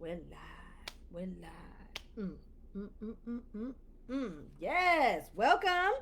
We're live. We're live. Mm, mm, mm, mm, Yes. Welcome.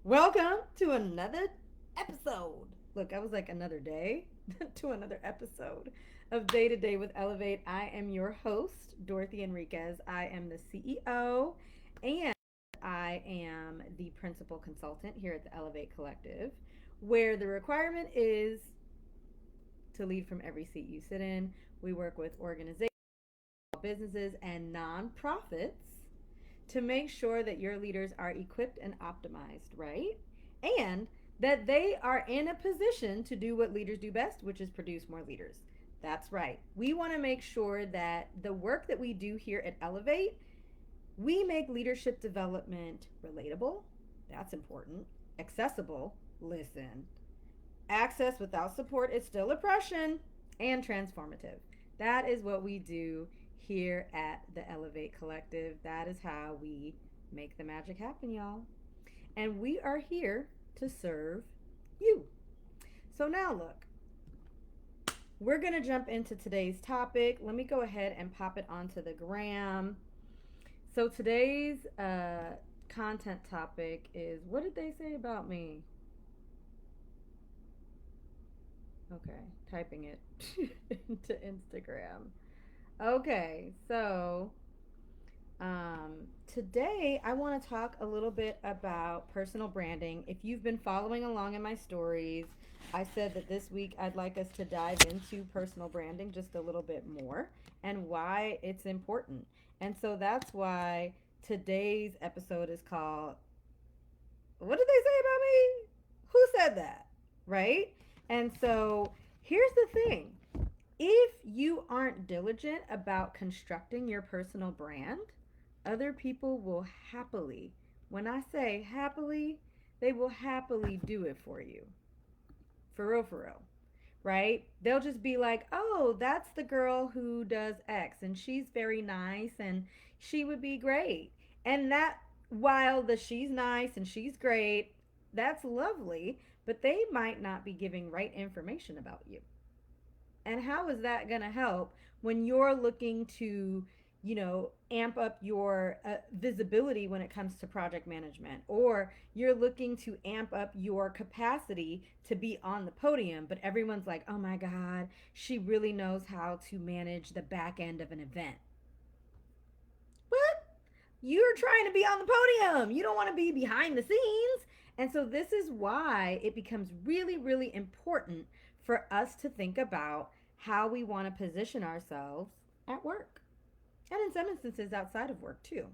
Welcome to another episode. Look, I was like another day to another episode of Day to Day with Elevate. I am your host, Dorothy Enriquez. I am the CEO and I am the principal consultant here at the Elevate Collective, where the requirement is to lead from every seat you sit in. We work with organizations, businesses, and nonprofits to make sure that your leaders are equipped and optimized, right? And that they are in a position to do what leaders do best, which is produce more leaders. That's right. We want to make sure that the work that we do here at Elevate, we make leadership development relatable. That's important. Accessible. Listen. Access without support is still oppression, and transformative. That is what we do here at the Elevate Collective. That is how we make the magic happen, y'all. And we are here to serve you. So now look, we're going to jump into today's topic. Let me go ahead and pop it onto the gram. So today's content topic is, what did they say about me? Okay, typing it into Instagram. Okay, so today I want to talk a little bit about personal branding. If you've been following along in my stories, I said that this week I'd like us to dive into personal branding just a little bit more and why it's important. And so that's why today's episode is called, what did they say about me? Who said that? Right? And so here's the thing, if you aren't diligent about constructing your personal brand, other people will happily, when I say happily, they will happily do it for you. For real, right? They'll just be like, oh, that's the girl who does X and she's very nice and she would be great. And that, while the she's nice and she's great, that's lovely, but they might not be giving right information about you. And how is that going to help when you're looking to, amp up your visibility when it comes to project management, or you're looking to amp up your capacity to be on the podium, but everyone's like, oh my God, she really knows how to manage the back end of an event. What? You're trying to be on the podium. You don't want to be behind the scenes. And so this is why it becomes really, really important for us to think about how we want to position ourselves at work, and in some instances outside of work too.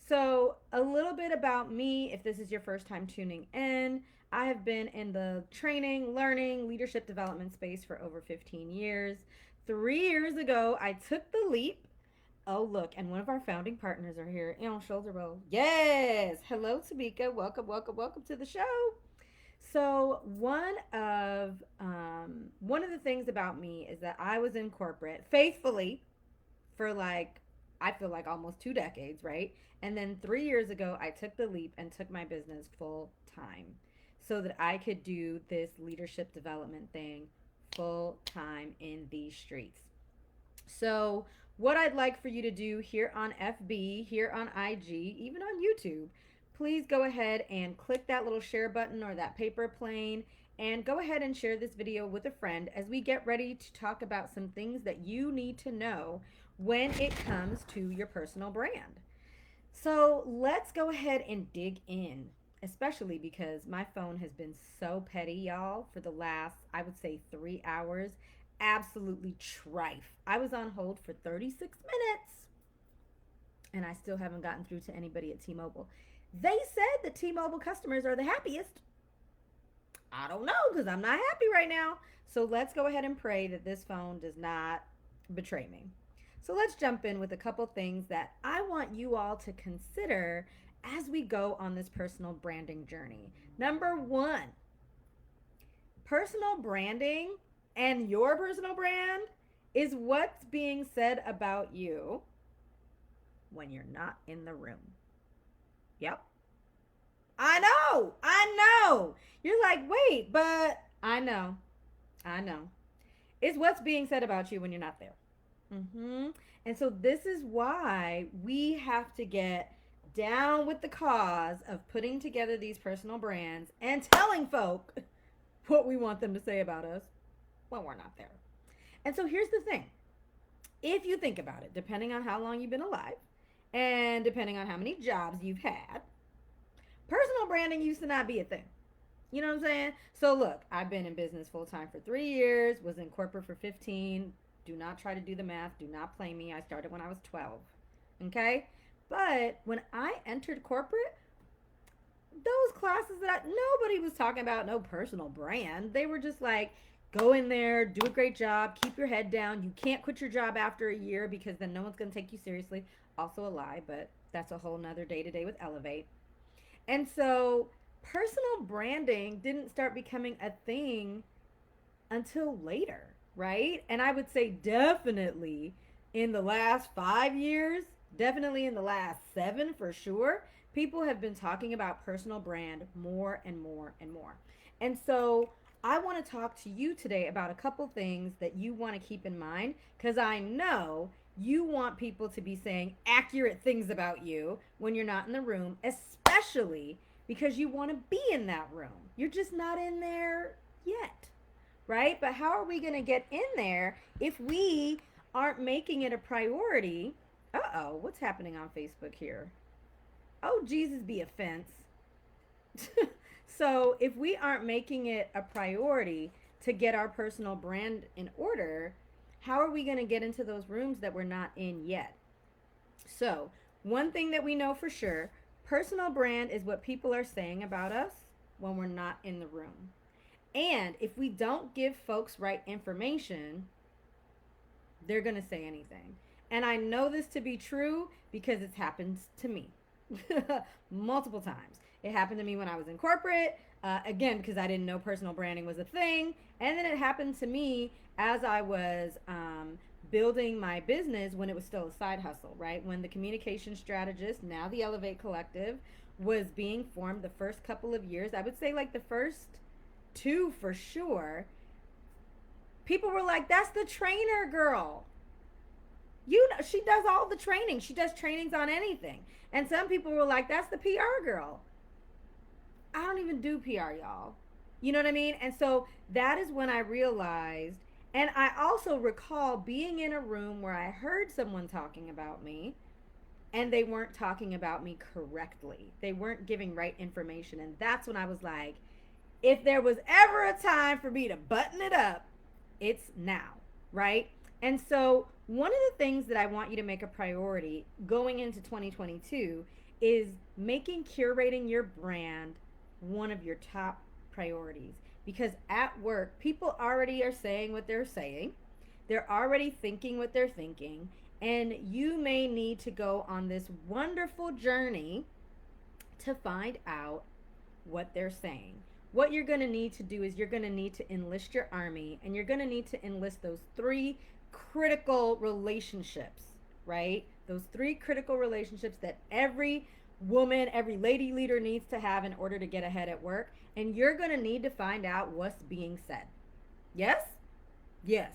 So, a little bit about me, if this is your first time tuning in. I have been in the training, learning, leadership development space for over 15 years. 3 years ago, I took the leap. Oh, look, and one of our founding partners are here. Shoulder roll. Yes. Hello, Tamika. Welcome, welcome, welcome to the show. So one of the things about me is that I was in corporate faithfully for, like, I feel like almost 2 decades, right? And then 3 years ago, I took the leap and took my business full time so that I could do this leadership development thing full time in these streets. So, what I'd like for you to do here on FB, here on IG, even on YouTube, please go ahead and click that little share button or that paper plane and go ahead and share this video with a friend as we get ready to talk about some things that you need to know when it comes to your personal brand. So let's go ahead and dig in, especially because my phone has been so petty, y'all, for the last, I would say, 3 hours. Absolutely trife. I was on hold for 36 minutes and I still haven't gotten through to anybody at T-Mobile. They said the T-Mobile customers are the happiest. I don't know, because I'm not happy right now. So let's go ahead and pray that this phone does not betray me. So let's jump in with a couple things that I want you all to consider as we go on this personal branding journey. Number one, personal branding and your personal brand is what's being said about you when you're not in the room. Yep. I know. I know. You're like, wait, but I know. I know. It's what's being said about you when you're not there. And so this is why we have to get down with the cause of putting together these personal brands and telling folk what we want them to say about us when we're not there. And so here's the thing. If you think about it, depending on how long you've been alive and depending on how many jobs you've had, personal branding used to not be a thing. You know what I'm saying? So look, I've been in business full time for 3 years, was in corporate for 15. Do not try to do the math. Do not play me. I started when I was 12. Okay? But when I entered corporate, those classes that nobody was talking about no personal brand. They were just like, go in there, do a great job, keep your head down. You can't quit your job after a year because then no one's going to take you seriously. Also a lie, but that's a whole nother day to day with Elevate. And so personal branding didn't start becoming a thing until later, right? And I would say definitely in the last 5 years, definitely in the last 7 for sure, people have been talking about personal brand more and more and more. And so I want to talk to you today about a couple things that you want to keep in mind because I know you want people to be saying accurate things about you when you're not in the room, especially because you want to be in that room. You're just not in there yet, right? But how are we going to get in there if we aren't making it a priority? Uh-oh, what's happening on Facebook here? Oh, Jesus be offense. So if we aren't making it a priority to get our personal brand in order, how are we going to get into those rooms that we're not in yet? So one thing that we know for sure, personal brand is what people are saying about us when we're not in the room. And if we don't give folks right information, they're going to say anything. And I know this to be true because it's happened to me multiple times. It happened to me when I was in corporate, again, because I didn't know personal branding was a thing. And then it happened to me as I was building my business when it was still a side hustle, right? When the communication strategist, now the Elevate Collective, was being formed the first couple of years, I would say like the first 2 for sure, people were like, that's the trainer girl. You know, she does all the training. She does trainings on anything. And some people were like, that's the PR girl. I don't even do PR, y'all. You know what I mean? And so that is when I realized, and I also recall being in a room where I heard someone talking about me and they weren't talking about me correctly. They weren't giving right information. And that's when I was like, if there was ever a time for me to button it up, it's now, right? And so one of the things that I want you to make a priority going into 2022 is making curating your brand one of your top priorities. Because at work, people already are saying what they're saying. They're already thinking what they're thinking. And you may need to go on this wonderful journey to find out what they're saying. What you're going to need to do is you're going to need to enlist your army, and you're going to need to enlist those 3 critical relationships, right? Those 3 critical relationships that every woman, every lady leader needs to have in order to get ahead at work. And you're going to need to find out what's being said. Yes? Yes.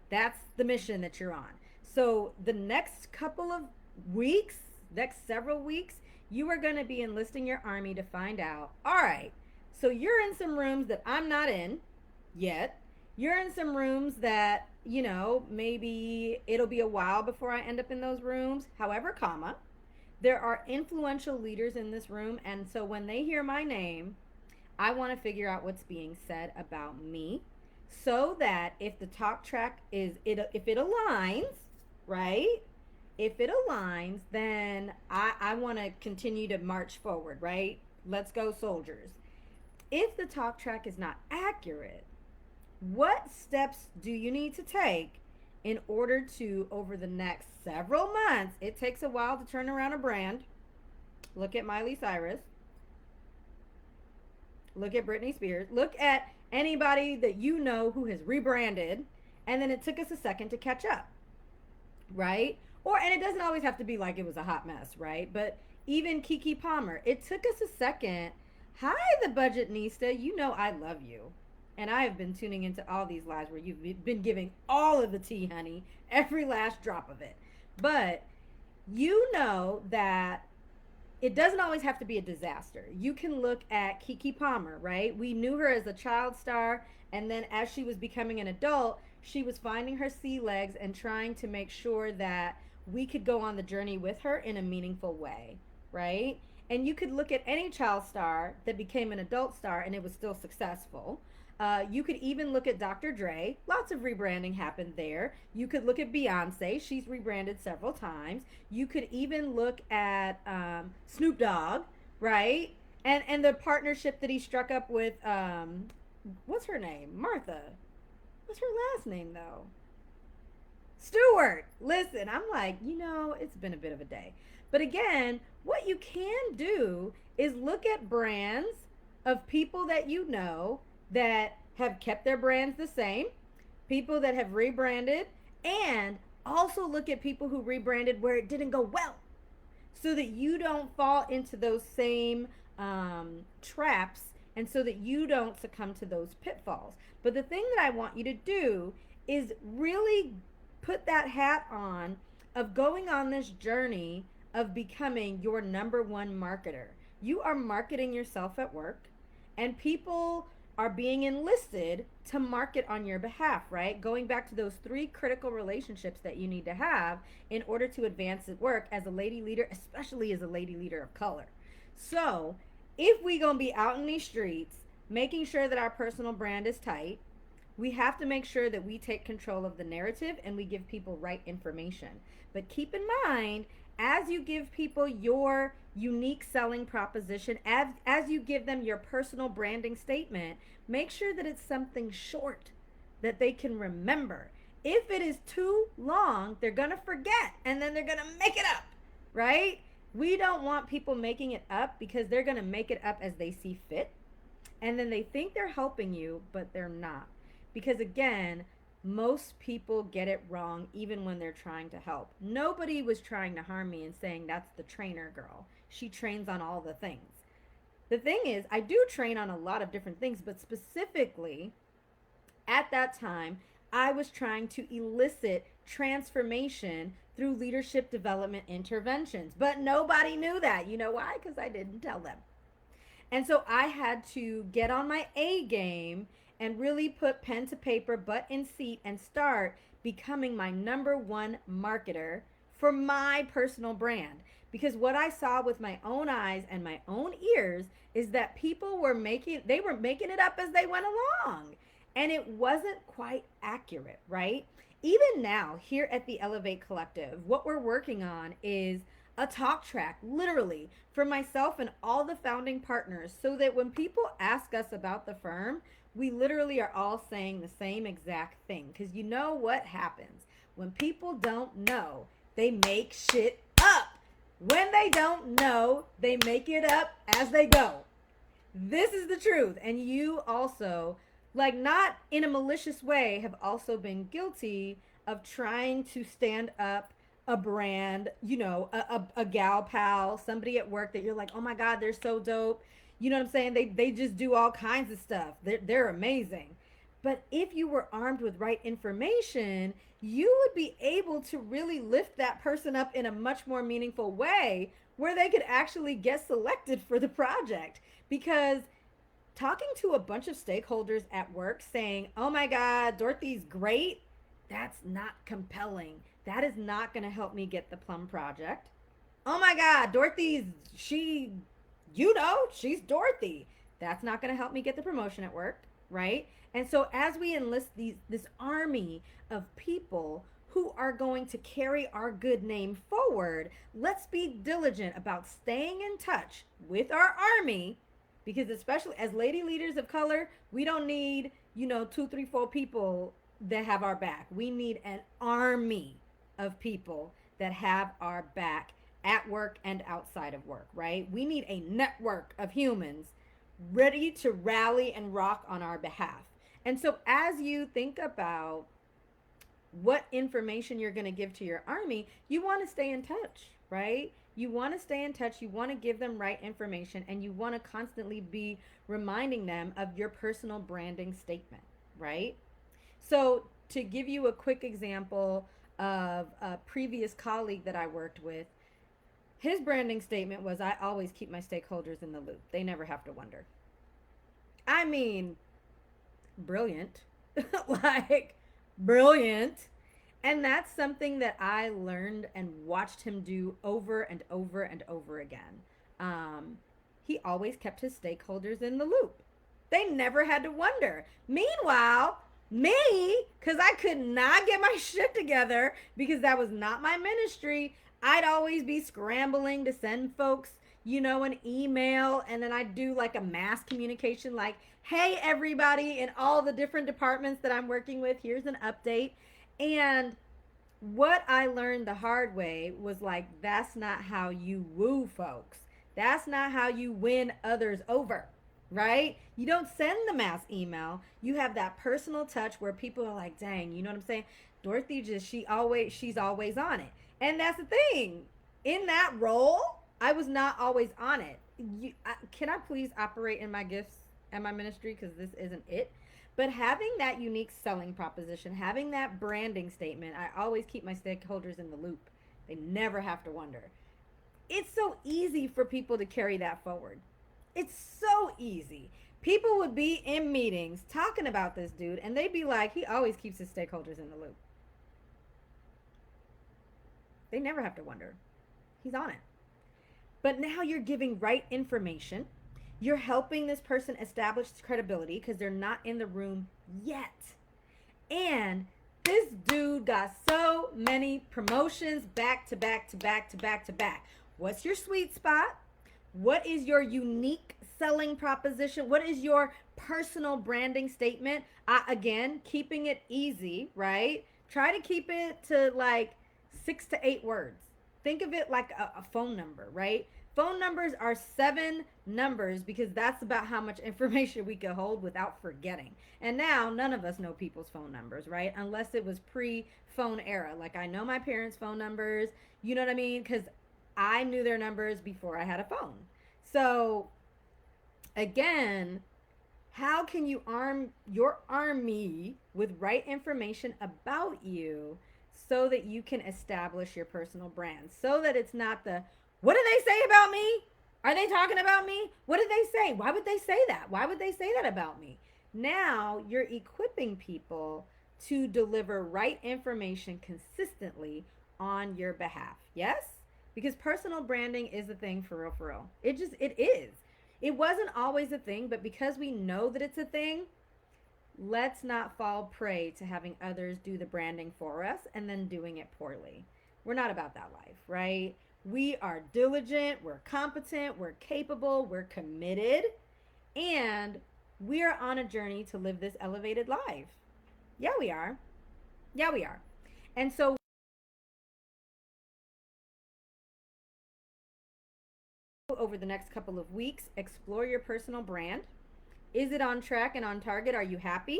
That's the mission that you're on. So the next couple of weeks, next several weeks, you are going to be enlisting your army to find out, all right, so you're in some rooms that I'm not in yet. You're in some rooms that, you know, maybe it'll be a while before I end up in those rooms. However, comma, there are influential leaders in this room. And so when they hear my name, I want to figure out what's being said about me so that if the talk track if it aligns, right? If it aligns, then I want to continue to march forward, right? Let's go, soldiers. If the talk track is not accurate, what steps do you need to take in order to, over the next several months, it takes a while to turn around a brand. Look at Miley Cyrus. Look at Britney Spears. Look at anybody that you know who has rebranded, and then it took us a second to catch up, right? And it doesn't always have to be like it was a hot mess, right? But even Keke Palmer, it took us a second. Hi, the Budgetnista. You know I love you. and I have been tuning into all these lives where you've been giving all of the tea, honey, every last drop of it. But you know that it doesn't always have to be a disaster. You can look at Keke Palmer, right? We knew her as a child star, and then as she was becoming an adult, she was finding her sea legs and trying to make sure that we could go on the journey with her in a meaningful way, right? And you could look at any child star that became an adult star and it was still successful. You could even look at Dr. Dre. Lots of rebranding happened there. You could look at Beyonce. She's rebranded several times. You could even look at Snoop Dogg, right? And the partnership that he struck up with, what's her name? Martha. What's her last name, though? Stewart. Listen, I'm like, it's been a bit of a day. But again, what you can do is look at brands of people that you know that have kept their brands the same, people that have rebranded, and also look at people who rebranded where it didn't go well, so that you don't fall into those same traps, and so that you don't succumb to those pitfalls. But the thing that I want you to do is really put that hat on of going on this journey of becoming your number one marketer. You are marketing yourself at work, and people are being enlisted to market on your behalf, right? Going back to those 3 critical relationships that you need to have in order to advance at work as a lady leader, especially as a lady leader of color. So if we gonna be out in these streets making sure that our personal brand is tight, we have to make sure that we take control of the narrative and we give people right information. But keep in mind, as you give people your unique selling proposition, as you give them your personal branding statement, make sure that it's something short that they can remember. If it is too long, they're going to forget and then they're going to make it up, right? We don't want people making it up because they're going to make it up as they see fit. And then they think they're helping you, but they're not. Because again, most people get it wrong even when they're trying to help. Nobody was trying to harm me and saying that's the trainer girl. She trains on all the things. The thing is, I do train on a lot of different things, but specifically at that time, I was trying to elicit transformation through leadership development interventions. But nobody knew that. You know why? Because I didn't tell them. And so I had to get on my A game and really put pen to paper, butt in seat, and start becoming my number one marketer for my personal brand. Because what I saw with my own eyes and my own ears is that people were making it up as they went along. And it wasn't quite accurate, right? Even now, here at the Elevate Collective, what we're working on is a talk track, literally, for myself and all the founding partners, so that when people ask us about the firm, we literally are all saying the same exact thing. Because you know what happens when people don't know, they make shit up. When they don't know, they make it up as they go. This is the truth. And you also, like, not in a malicious way, have also been guilty of trying to stand up a brand, a gal pal, somebody at work that you're like, oh my God, they're so dope. You know what I'm saying? They just do all kinds of stuff. They're amazing. But if you were armed with right information, you would be able to really lift that person up in a much more meaningful way where they could actually get selected for the project. Because talking to a bunch of stakeholders at work saying, oh my God, Dorothy's great, that's not compelling. That is not going to help me get the Plum project. Oh my God, she's Dorothy. That's not going to help me get the promotion at work, right? And so as we enlist this army of people who are going to carry our good name forward, let's be diligent about staying in touch with our army, because especially as lady leaders of color, we don't need, 2, 3, 4 people that have our back. We need an army of people that have our back at work and outside of work, right? We need a network of humans ready to rally and rock on our behalf. And so as you think about what information you're going to give to your army, you want to stay in touch, right? You want to stay in touch, you want to give them right information, and you want to constantly be reminding them of your personal branding statement, right? So, to give you a quick example of a previous colleague that I worked with, his branding statement was, I always keep my stakeholders in the loop. They never have to wonder. I mean, brilliant. Like, brilliant. And that's something that I learned and watched him do over and over and over again. He always kept his stakeholders in the loop. They never had to wonder. Meanwhile, me, because I could not get my shit together because that was not my ministry, I'd always be scrambling to send folks, an email, and then I'd do like a mass communication like, hey, everybody in all the different departments that I'm working with, here's an update. And what I learned the hard way was like, that's not how you woo folks. That's not how you win others over, right? You don't send the mass email. You have that personal touch where people are like, dang, you know what I'm saying? Dorothy she's always on it. And that's the thing. In that role, I was not always on it. Can I please operate in my gifts and my ministry? Because this isn't it. But having that unique selling proposition, having that branding statement, I always keep my stakeholders in the loop. They never have to wonder. It's so easy for people to carry that forward. It's so easy. People would be in meetings talking about this dude, and they'd be like, he always keeps his stakeholders in the loop. They never have to wonder. He's on it. But now you're giving right information. You're helping this person establish credibility because they're not in the room yet. And this dude got so many promotions back to back to back to back to back. What's your sweet spot? What is your unique selling proposition? What is your personal branding statement? Again, keeping it easy, right? Try to keep it to like 6 to 8 words. Think of it like a phone number, right? Phone numbers are 7 numbers because that's about how much information we could hold without forgetting. And now none of us know people's phone numbers, right? Unless it was pre-phone era. Like I know my parents' phone numbers, you know what I mean? Because I knew their numbers before I had a phone. So again, how can you arm your army with right information about you so that you can establish your personal brand? So that it's not the, what do they say about me? Are they talking about me? What did they say? Why would they say that? Why would they say that about me? Now you're equipping people to deliver right information consistently on your behalf. Yes? Because personal branding is a thing for real, for real. It is. It wasn't always a thing, but because we know that it's a thing, let's not fall prey to having others do the branding for us and then doing it poorly. We're not about that life, right? We are diligent, we're competent, we're capable, we're committed, and we are on a journey to live this elevated life. Yeah, we are. Yeah, we are. And so over the next couple of weeks, explore your personal brand. Is it on track and on target? Are you happy?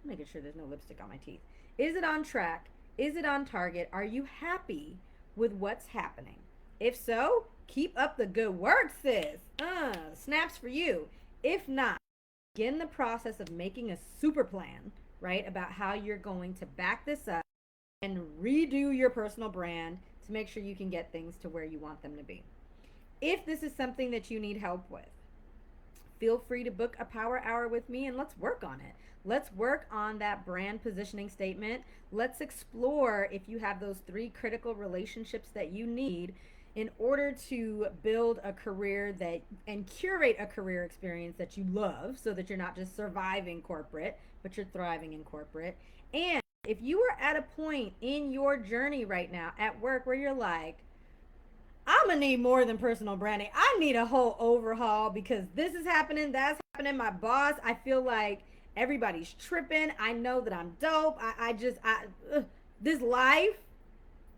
I'm making sure there's no lipstick on my teeth. Is it on track? Is it on target? Are you happy with what's happening? If so, keep up the good work, sis. Snaps for you. If not, begin the process of making a super plan, right, about how you're going to back this up and redo your personal brand to make sure you can get things to where you want them to be. If this is something that you need help with, feel free to book a power hour with me and let's work on it. Let's work on that brand positioning statement. Let's explore if you have those 3 critical relationships that you need in order to build a career that and curate a career experience that you love so that you're not just surviving corporate, but you're thriving in corporate. And if you are at a point in your journey right now at work where you're like, I'm gonna need more than personal branding. I need a whole overhaul because this is happening, that's happening. My boss, I feel like everybody's tripping. I know that I'm dope. This life,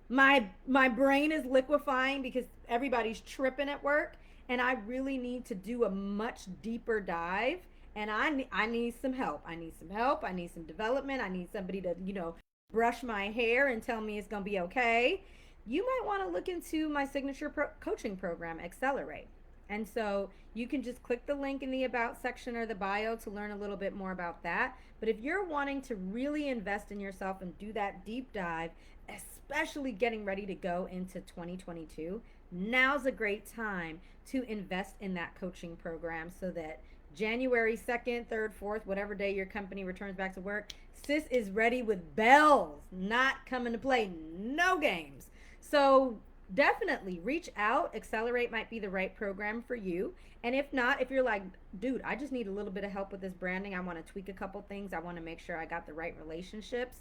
my brain is liquefying because everybody's tripping at work, and I really need to do a much deeper dive. And I need some help. I need some help. I need some development. I need somebody to brush my hair and tell me it's gonna be okay. you might want to look into my signature coaching program, Accelerate. And so you can just click the link in the About section or the bio to learn a little bit more about that. But if you're wanting to really invest in yourself and do that deep dive, especially getting ready to go into 2022, now's a great time to invest in that coaching program so that January 2nd, 3rd, 4th, whatever day your company returns back to work, sis is ready with bells, not coming to play no games. So definitely reach out. Accelerate might be the right program for you. And if not, if you're like, dude, I just need a little bit of help with this branding, I want to tweak a couple things, I want to make sure I got the right relationships,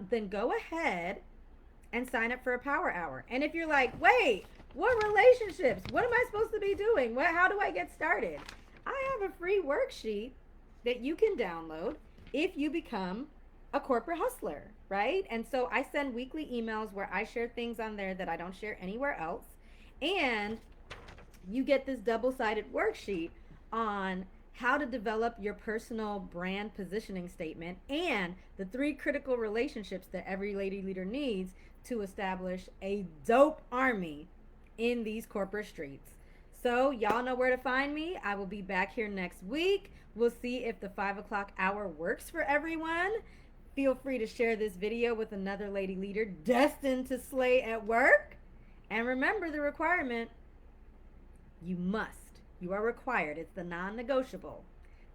then go ahead and sign up for a power hour. And if you're like, wait, what relationships? What am I supposed to be doing? How do I get started? I have a free worksheet that you can download if you become a corporate hustler, right? And so I send weekly emails where I share things on there that I don't share anywhere else. And you get this double-sided worksheet on how to develop your personal brand positioning statement and the 3 critical relationships that every lady leader needs to establish a dope army in these corporate streets. So y'all know where to find me. I will be back here next week. We'll see if the 5 o'clock hour works for everyone. Feel free to share this video with another lady leader destined to slay at work. And remember the requirement. You are required, it's the non-negotiable,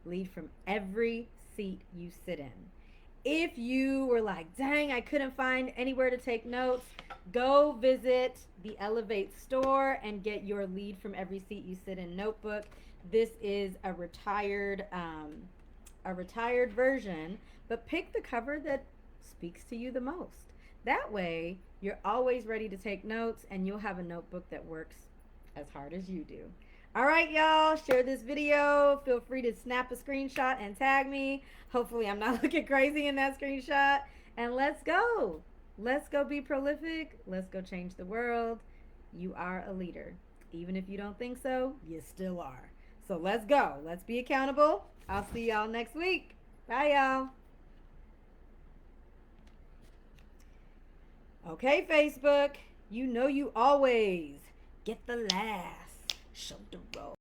lead from every seat you sit in. If you were like, dang, I couldn't find anywhere to take notes, go visit the Elevate store and get your lead from every seat you sit in notebook. This is a retired version, but pick the cover that speaks to you the most. That way, you're always ready to take notes and you'll have a notebook that works as hard as you do. All right, y'all, share this video. Feel free to snap a screenshot and tag me. Hopefully I'm not looking crazy in that screenshot. And let's go. Let's go be prolific. Let's go change the world. You are a leader. Even if you don't think so, you still are. So let's go. Let's be accountable. I'll see y'all next week. Bye, y'all. Okay, Facebook. You know you always get the last. Show the road.